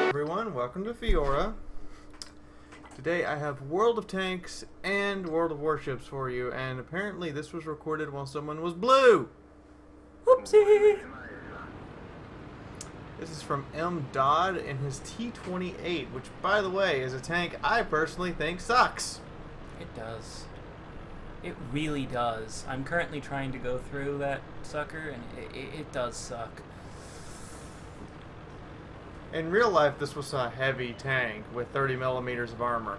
Everyone, welcome to Fiaura. Today I have World of Tanks and World of Warships for you, and apparently this was recorded while someone was blue! Whoopsie! This is from M. Dodd in his T-28, which, by the way, is a tank I personally think sucks. It does. It really does. I'm currently trying to go through that sucker, and it does suck. In real life, this was a heavy tank with 30 millimeters of armor.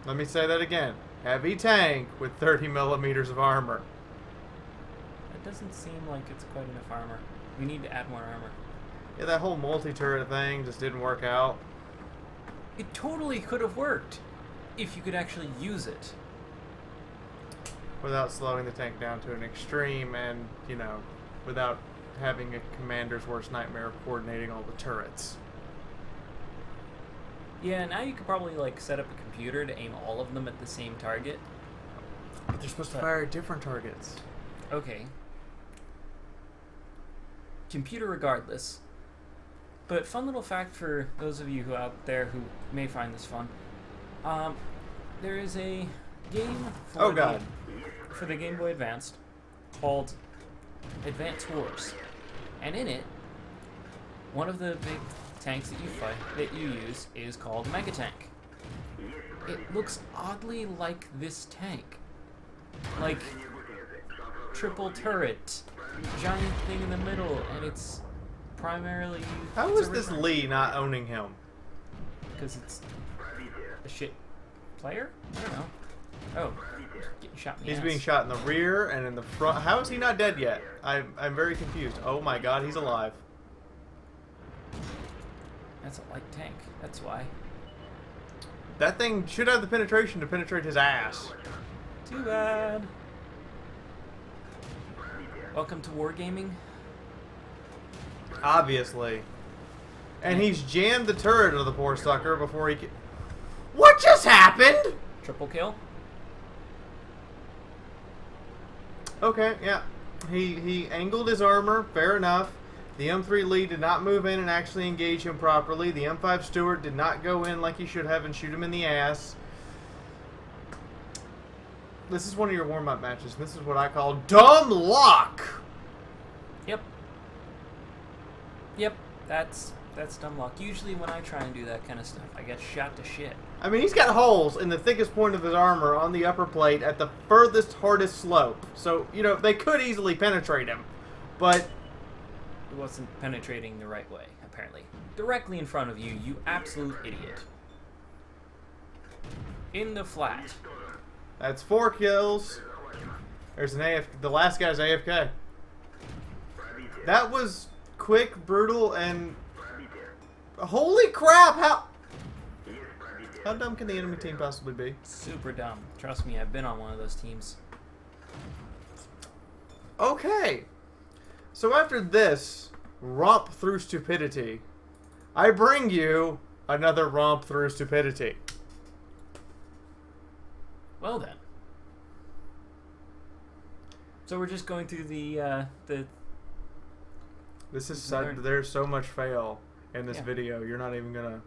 Let me say that again. Heavy tank with 30 millimeters of armor. It doesn't seem like it's quite enough armor. We need to add more armor. Yeah, that whole multi-turret thing just didn't work out. It totally could have worked if you could actually use it. Without slowing the tank down to an extreme and, you know, without having a commander's worst nightmare of coordinating all the turrets. Yeah, now you could probably, like, set up a computer to aim all of them at the same target. But they're supposed to fire at different targets. Okay. Computer regardless. But fun little fact for those of you who out there who may find this fun. There is a game for the Game Boy Advanced called Advance Wars. And in it, one of the big tanks that you use is called Mega Tank. It looks oddly like this tank. Like triple turret, giant thing in the middle, and it's primarily used. How is this Lee not owning him? Because it's a shit player? I don't know. Oh, getting shot in the He's ass. being shot in the rear and in the front. How is he not dead yet? I'm very confused. Oh my god, he's alive. That's a light tank. That's why. That thing should have the penetration to penetrate his ass. Too bad. Welcome to wargaming. Obviously. And he's jammed the turret of the poor sucker before he can... What just happened? Triple kill. Okay, yeah. He angled his armor, fair enough. The M3 Lee did not move in and actually engage him properly. The M5 Stewart did not go in like he should have and shoot him in the ass. This is one of your warm-up matches. This is what I call dumb luck. Yep. Yep. That's dumb luck. Usually when I try and do that kind of stuff, I get shot to shit. I mean, he's got holes in the thickest point of his armor on the upper plate at the furthest, hardest slope. So, you know, they could easily penetrate him. But It wasn't penetrating the right way, apparently. Directly in front of you, you absolute idiot. In the flat. that's 4 kills. There's an AFK. The last guy's AFK. That was quick, brutal, and... Holy crap! How dumb can the enemy team possibly be? Super dumb. Trust me, I've been on one of those teams. Okay. So after this romp through stupidity, I bring you another romp through stupidity. Well then. So we're just going through the This is there's so much fail in this video. You're not even gonna.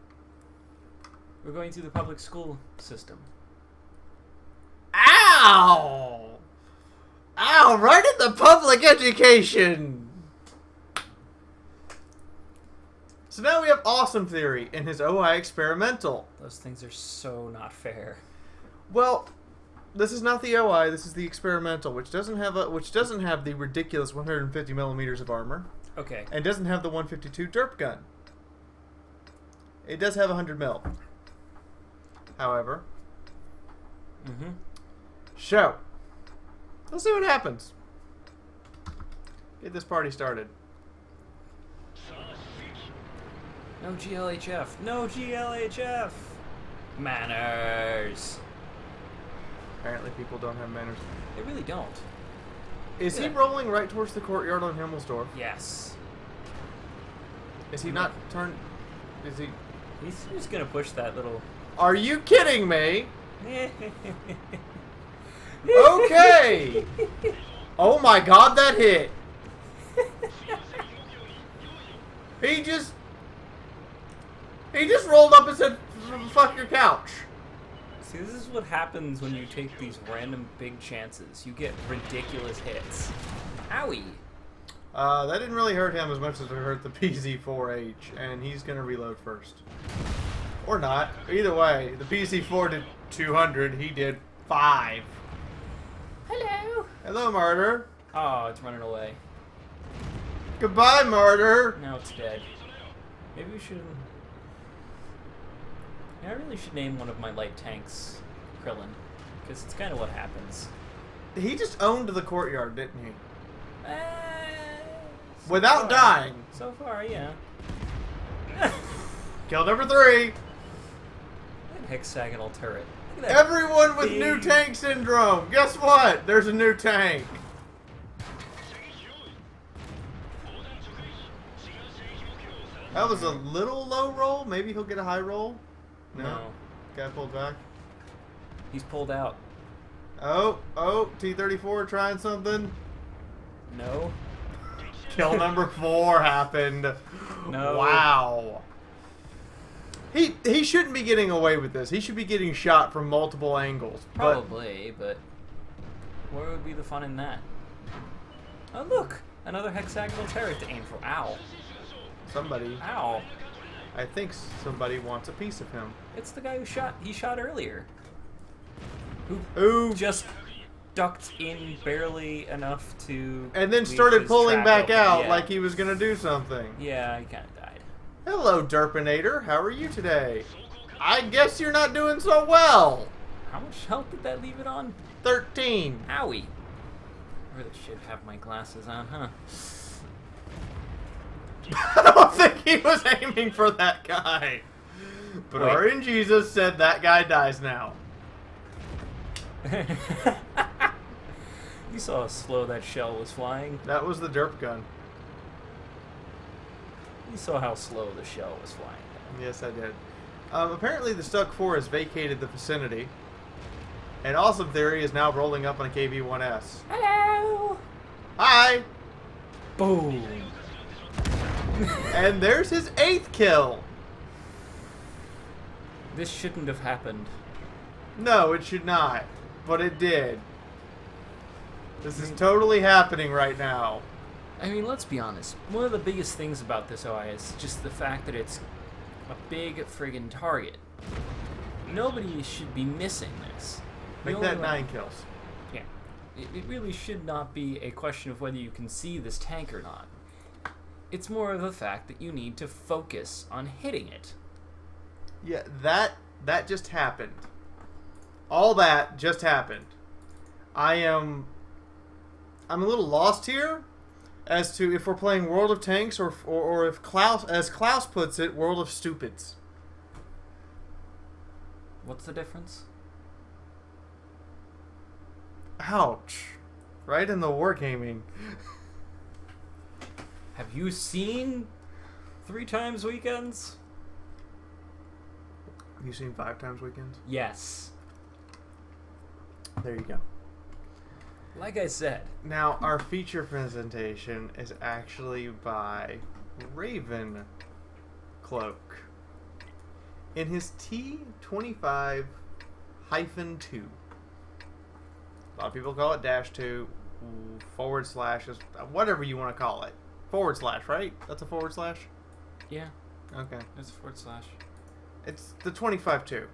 We're going through the public school system. Ow! Ow! Right at the public education. So now we have Awesome Theory in his OI experimental. Those things are so not fair. Well, this is not the OI. This is the experimental, which doesn't have the ridiculous 150 millimeters of armor. Okay. And doesn't have the 152 derp gun. It does have 100 mil. However. So, let's see what happens. Get this party started. No GLHF. No GLHF. Manners. Apparently people don't have manners. They really don't. Is he rolling right towards the courtyard on Himmelsdorf? Yes. Is he not turned... Is he... He's just gonna push that little... Are you kidding me? Okay! Oh my god, that hit! He just rolled up and said, fuck your couch. See, this is what happens when you take these random big chances. You get ridiculous hits. Owie! That didn't really hurt him as much as it hurt the PZ4H, and he's gonna reload first. Or not. Either way, the PZ4 did 200, he did 5. Hello! Hello, Martyr. Oh, it's running away. Goodbye, Martyr. Now it's dead. Maybe we should... Yeah, I really should name one of my light tanks Krillin, because it's kind of what happens. He just owned the courtyard, didn't he? So Without far. dying. So far, yeah. Kill number 3. Hexagonal turret. Look at that. Everyone with new tank syndrome. Guess what? There's a new tank. That was a little low roll. Maybe he'll get a high roll. No. Guy pulled back. He's pulled out. Oh, T-34 trying something. No. Kill number 4 happened. No. Wow. He shouldn't be getting away with this. He should be getting shot from multiple angles. Probably, but where would be the fun in that? Oh, look! Another hexagonal turret to aim for. Ow. Somebody. Ow. I think somebody wants a piece of him. It's the guy who shot earlier. Who just ducked in barely enough to... and then leave started his pulling track back open. out Yeah. like he was going to do something. Yeah, he kind of died. Hello, Derpinator. How are you today? I guess you're not doing so well. How much health did that leave it on? 13. Owie. I really should have my glasses on, huh? I don't think he was aiming for that guy. But Wait. RNGesus said that guy dies now. You saw how slow that shell was flying. That was the derp gun. You saw how slow the shell was flying. Yes, I did. Apparently the Stuck 4 has vacated the vicinity. And Awesome Theory is now rolling up on a KV-1S. Hello! Hi! Boom! And there's his 8th kill! This shouldn't have happened. No, it should not. But it did. This is totally happening right now. I mean, let's be honest. One of the biggest things about this OI is just the fact that it's a big friggin' target. Nobody should be missing this. Make that 9 kills. Yeah. It really should not be a question of whether you can see this tank or not. It's more of the fact that you need to focus on hitting it. Yeah, that just happened. All that just happened. I'm a little lost here as to if we're playing World of Tanks or if Klaus, as Klaus puts it, World of Stupids. What's the difference? Ouch. Right in the wargaming. Have you seen 3 Times Weekends? Have you seen 5 Times Weekends? Yes. There you go. Like I said. Now, our feature presentation is actually by Raven Cloak in his T25-2. A lot of people call it -2, / whatever you want to call it. / right? That's a /? Yeah, Okay. it's a /. It's the 25-2.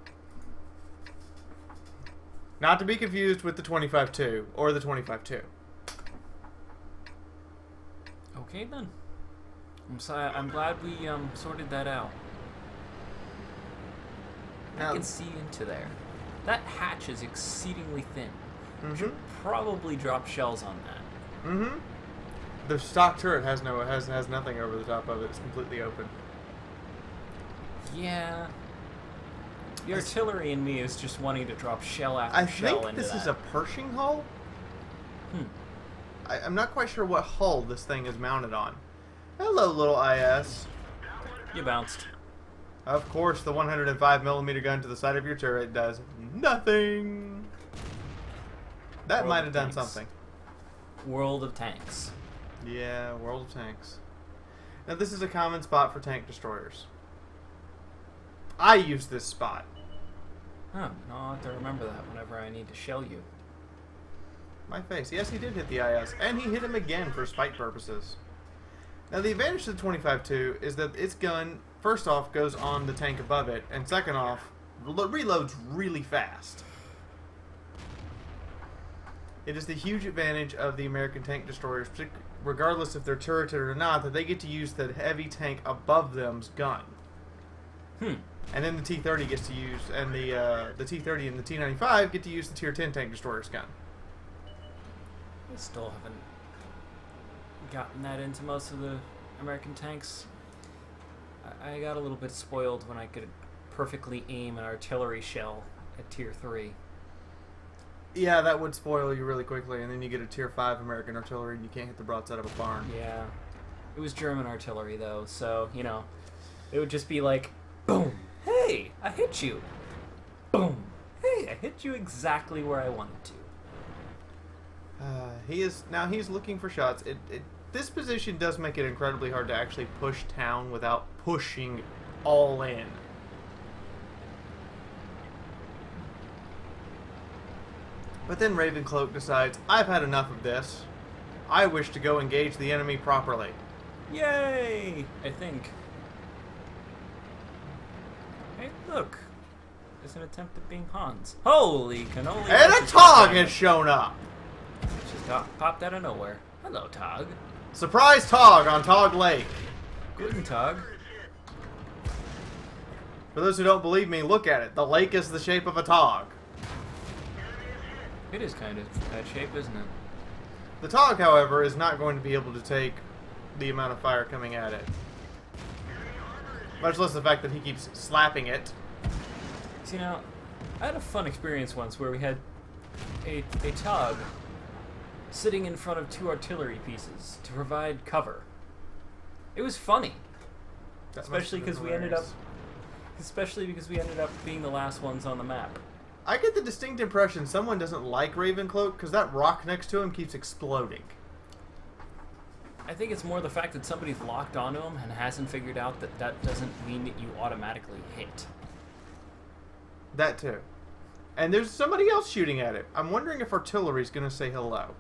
Not to be confused with the 25-2 or the 25-2. Okay then. I'm glad we sorted that out. Now, I can see into there. That hatch is exceedingly thin. mm-hmm. Probably drop shells on that. Mm-hmm. The stock turret has nothing over the top of it. It's completely open. Yeah. The artillery in me is just wanting to drop shell after shell into I think this that. is a Pershing hull. I'm not quite sure what hull this thing is mounted on. Hello, little IS. You bounced. Of course, the 105mm gun to the side of your turret does nothing. That might have done something. World of Tanks. Yeah, World of Tanks. Now, this is a common spot for tank destroyers. I use this spot. Huh, I'll have to remember that whenever I need to shell you. My face. Yes, he did hit the IS, and he hit him again for spite purposes. Now, the advantage to the 25-2 is that its gun, first off, goes on the tank above it, and second off, reloads really fast. It is the huge advantage of the American tank destroyers, regardless if they're turreted or not, that they get to use the heavy tank above them's gun. And then the T-30 gets to use, and the T-30 and the T-95 get to use the Tier 10 tank destroyer's gun. I still haven't gotten that into most of the American tanks. I got a little bit spoiled when I could perfectly aim an artillery shell at Tier 3. Yeah, that would spoil you really quickly, and then you get a Tier 5 American artillery and you can't hit the broadside of a barn. Yeah. It was German artillery, though, so, you know, it would just be like, boom, hey, I hit you. Boom, hey, I hit you exactly where I wanted to. He's looking for shots. This position does make it incredibly hard to actually push town without pushing all in. But then Ravencloak decides, I've had enough of this. I wish to go engage the enemy properly. Yay! I think. Hey, look. There's an attempt at being Hans. Holy cannoli! And a Tog has shown up! Just popped out of nowhere. Hello, Tog. Surprise Tog on Tog Lake. Guten Tag. For those who don't believe me, look at it. The lake is the shape of a Tog. It is kind of that shape, isn't it? The Tog, however, is not going to be able to take the amount of fire coming at it. Much less the fact that he keeps slapping it. See, now, I had a fun experience once where we had a Tog sitting in front of 2 artillery pieces to provide cover. It was funny. Especially because we ended up being the last ones on the map. I get the distinct impression someone doesn't like Ravencloak because that rock next to him keeps exploding. I think it's more the fact that somebody's locked onto him and hasn't figured out that that doesn't mean that you automatically hit. That too. And there's somebody else shooting at it. I'm wondering if artillery's going to say hello.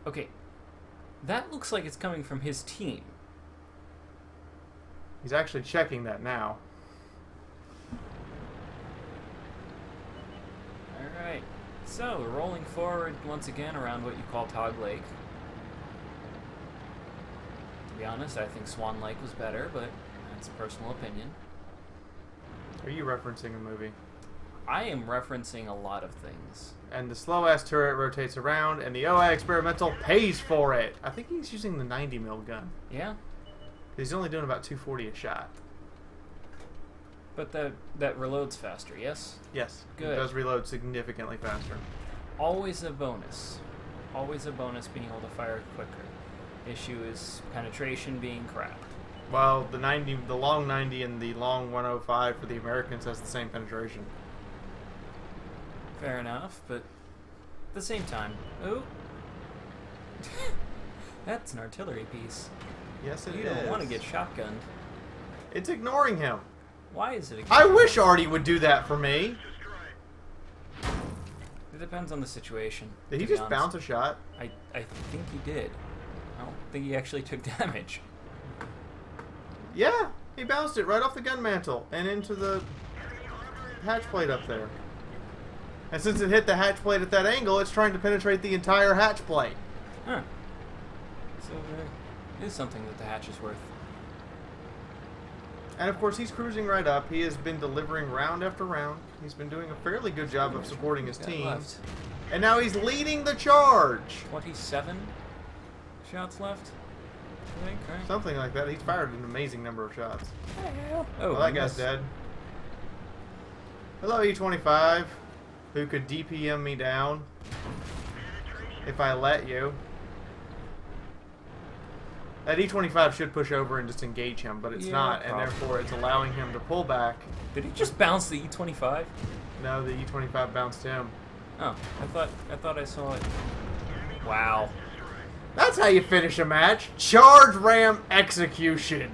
Okay. That looks like it's coming from his team. He's actually checking that now. Alright. So, we're rolling forward once again around what you call Tog Lake. To be honest, I think Swan Lake was better, but that's a personal opinion. Are you referencing a movie? I am referencing a lot of things. And the slow-ass turret rotates around, and the OI Experimental pays for it. I think he's using the 90mm gun. Yeah? He's only doing about 240 a shot. But that reloads faster, yes? Yes. Good. It does reload significantly faster. Always a bonus. Always a bonus being able to fire quicker. Issue is penetration being crap. Well, the long 90 and the long 105 for the Americans has the same penetration. Fair enough, but at the same time, oh, that's an artillery piece. Yes, it is. You don't want to get shotgunned. It's ignoring him. Why is it I wish Artie would do that for me. It depends on the situation. Did he just bounce a shot? I think he did. I don't think he actually took damage. Yeah, he bounced it right off the gun mantle and into the hatch plate up there. And since it hit the hatch plate at that angle, it's trying to penetrate the entire hatch plate. Huh. So it is something that the hatch is worth. And of course, he's cruising right up. He has been delivering round after round. He's been doing a fairly good job of supporting his team. Left. And now he's leading the charge. 27 shots left, I think, right? Something like that. He's fired an amazing number of shots. Oh, Well, that guy's dead. Hello, E25, who could DPM me down if I let you. That E25 should push over and just engage him, but it's not, and therefore it's allowing him to pull back. Did he just bounce the E25? No, the E25 bounced him. Oh, I thought I saw it. Wow. That's how you finish a match. Charge ram execution.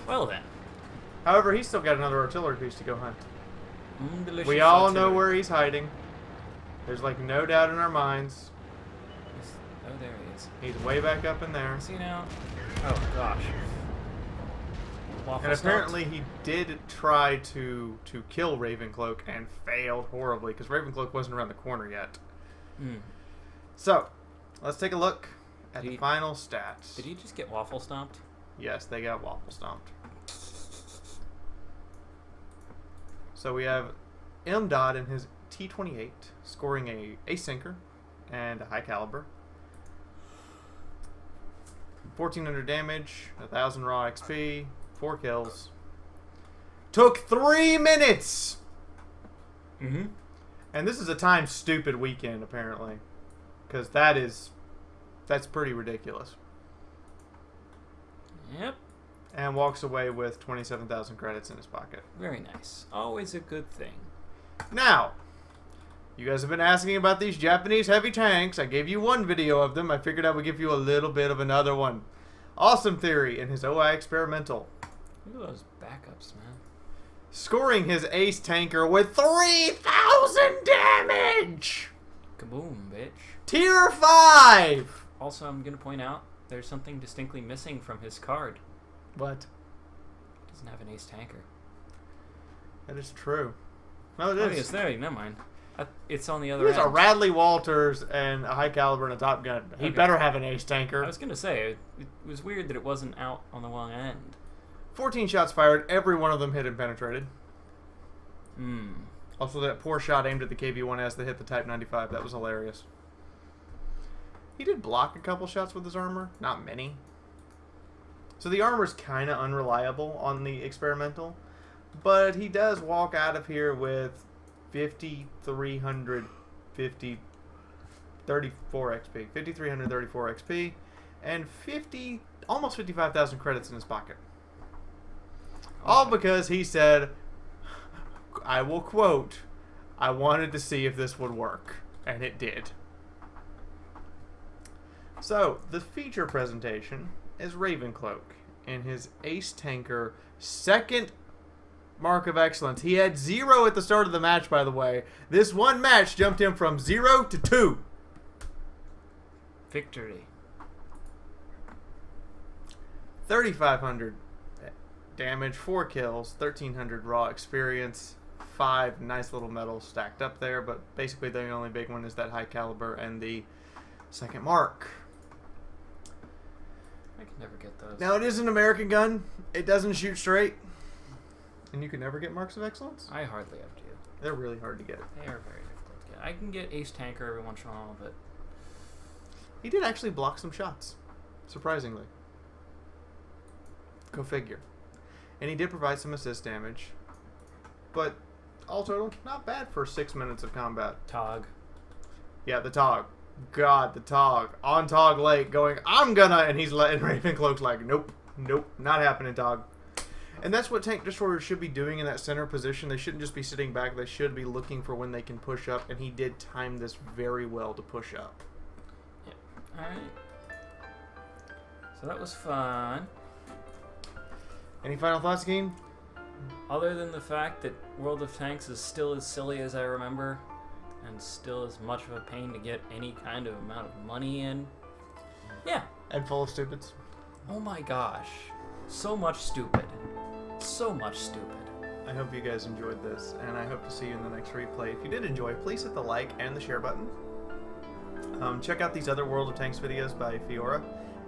Well then. However, he's still got another artillery piece to go hunt. Delicious We all artillery. know where he's hiding. There's like no doubt in our minds. Oh, there he is. He's way back up in there. See now? Oh gosh. Waffle And stomped. apparently he did try to kill Ravencloak and failed horribly because Ravencloak wasn't around the corner yet. Hmm. So, let's take a look at Did the he- final stats. Did he just get waffle stomped? Yes, they got waffle stomped. So we have M. Dodd in his T28 scoring a ace sinker and a high caliber. 1400 damage, 1000 raw XP, 4 kills. Took 3 minutes! Mm-hmm. And this is a time stupid weekend apparently. Because that's pretty ridiculous. Yep. And walks away with 27,000 credits in his pocket. Very nice. Always a good thing. Now, you guys have been asking about these Japanese heavy tanks. I gave you one video of them. I figured I would give you a little bit of another one. Awesome Theory in his OI Experimental. Look at those backups, man. Scoring his ace tanker with 3,000 damage! Kaboom, bitch. Tier 5! Also, I'm going to point out there's something distinctly missing from his card. What? He doesn't have an ace tanker. That is true. No, it Oh, is. it's there. Never mind. It's on the other There's end. a Radley Walters and a high caliber and a top gun. He Okay. better have an ace tanker. I was going to say, it was weird that it wasn't out on the long end. 14 shots fired. Every one of them hit and penetrated. Hmm. Also, that poor shot aimed at the KV-1S that hit the Type 95. That was hilarious. He did block a couple shots with his armor. Not many. So the armor's kind of unreliable on the experimental. But he does walk out of here with 5,334 XP. 5,334 XP. And almost 55,000 credits in his pocket. All because he said, I will quote, I wanted to see if this would work. And it did. So, the feature presentation is Ravencloak in his Ace Tanker second mark of excellence. He had 0 at the start of the match, by the way. This one match jumped him from 0 to 2. Victory. 3,500 damage, 4 kills, 1,300 raw experience, 5 nice little medals stacked up there, but basically the only big one is that high caliber and the second mark. I can never get those. Now, it is an American gun. It doesn't shoot straight. And you can never get marks of excellence? I hardly ever do. They're really hard to get. They are very difficult to get. I can get ace tanker every once in a while, but He did actually block some shots, surprisingly. Go figure. And he did provide some assist damage. But all total, not bad for 6 minutes of combat. Tog. Yeah, the Tog. God, the Tog. On Tog Lake going, I'm gonna, and he's letting Ravencloak's like, nope, nope, not happening, Tog. And that's what tank destroyers should be doing in that center position. They shouldn't just be sitting back. They should be looking for when they can push up, and he did time this very well to push up. Yep. Alright. So that was fun. Any final thoughts, Keen? Other than the fact that World of Tanks is still as silly as I remember, and still as much of a pain to get any kind of amount of money in. Yeah. And full of stupids. Oh my gosh. So much stupid. So much stupid. I hope you guys enjoyed this, and I hope to see you in the next replay. If you did enjoy, please hit the like and the share button. Check out these other World of Tanks videos by Fiaura.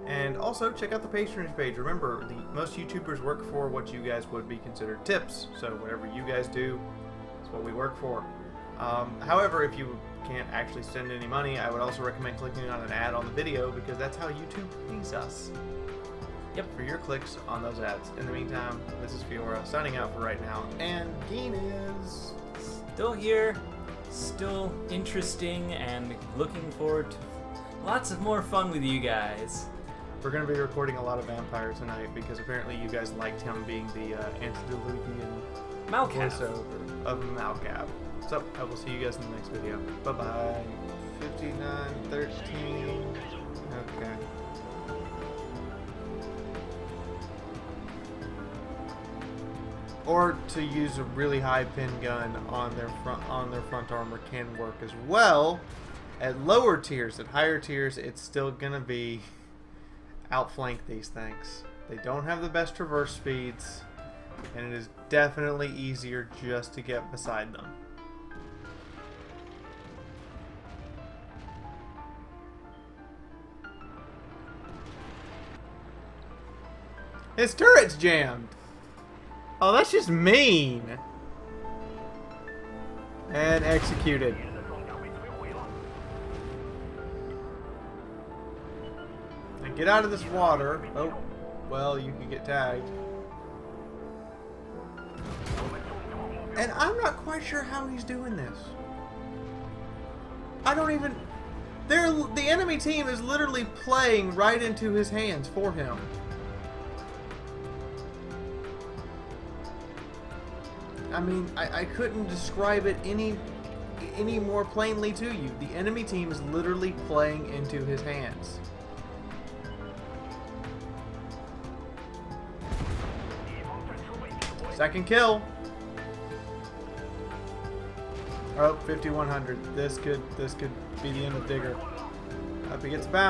And also, check out the patronage page. Remember, most YouTubers work for what you guys would be considered tips. So whatever you guys do is what we work for. However, if you can't actually send any money, I would also recommend clicking on an ad on the video, because that's how YouTube pays us. Yep. For your clicks on those ads. In the meantime, this is Fiaura signing out for right now. And Geen is... Still here. Still interesting and looking forward to lots of more fun with you guys. We're going to be recording a lot of vampire tonight because apparently you guys liked him being the antediluvian Malcav. voiceover of Malcav. So, I will see you guys in the next video. Bye-bye. 5913. Okay. Or to use a really high pin gun on their front armor can work as well. At lower tiers, at higher tiers, it's still gonna be outflank these things. They don't have the best traverse speeds, and it is definitely easier just to get beside them. His turret's jammed. Oh, that's just mean. And executed. And get out of this water. Oh, well, you can get tagged. And I'm not quite sure how he's doing this. I don't even... the enemy team is literally playing right into his hands for him. I mean, I couldn't describe it any more plainly to you. The enemy team is literally playing into his hands. Second kill. Oh, 5100. This could be the end of Digger. Hope he gets back.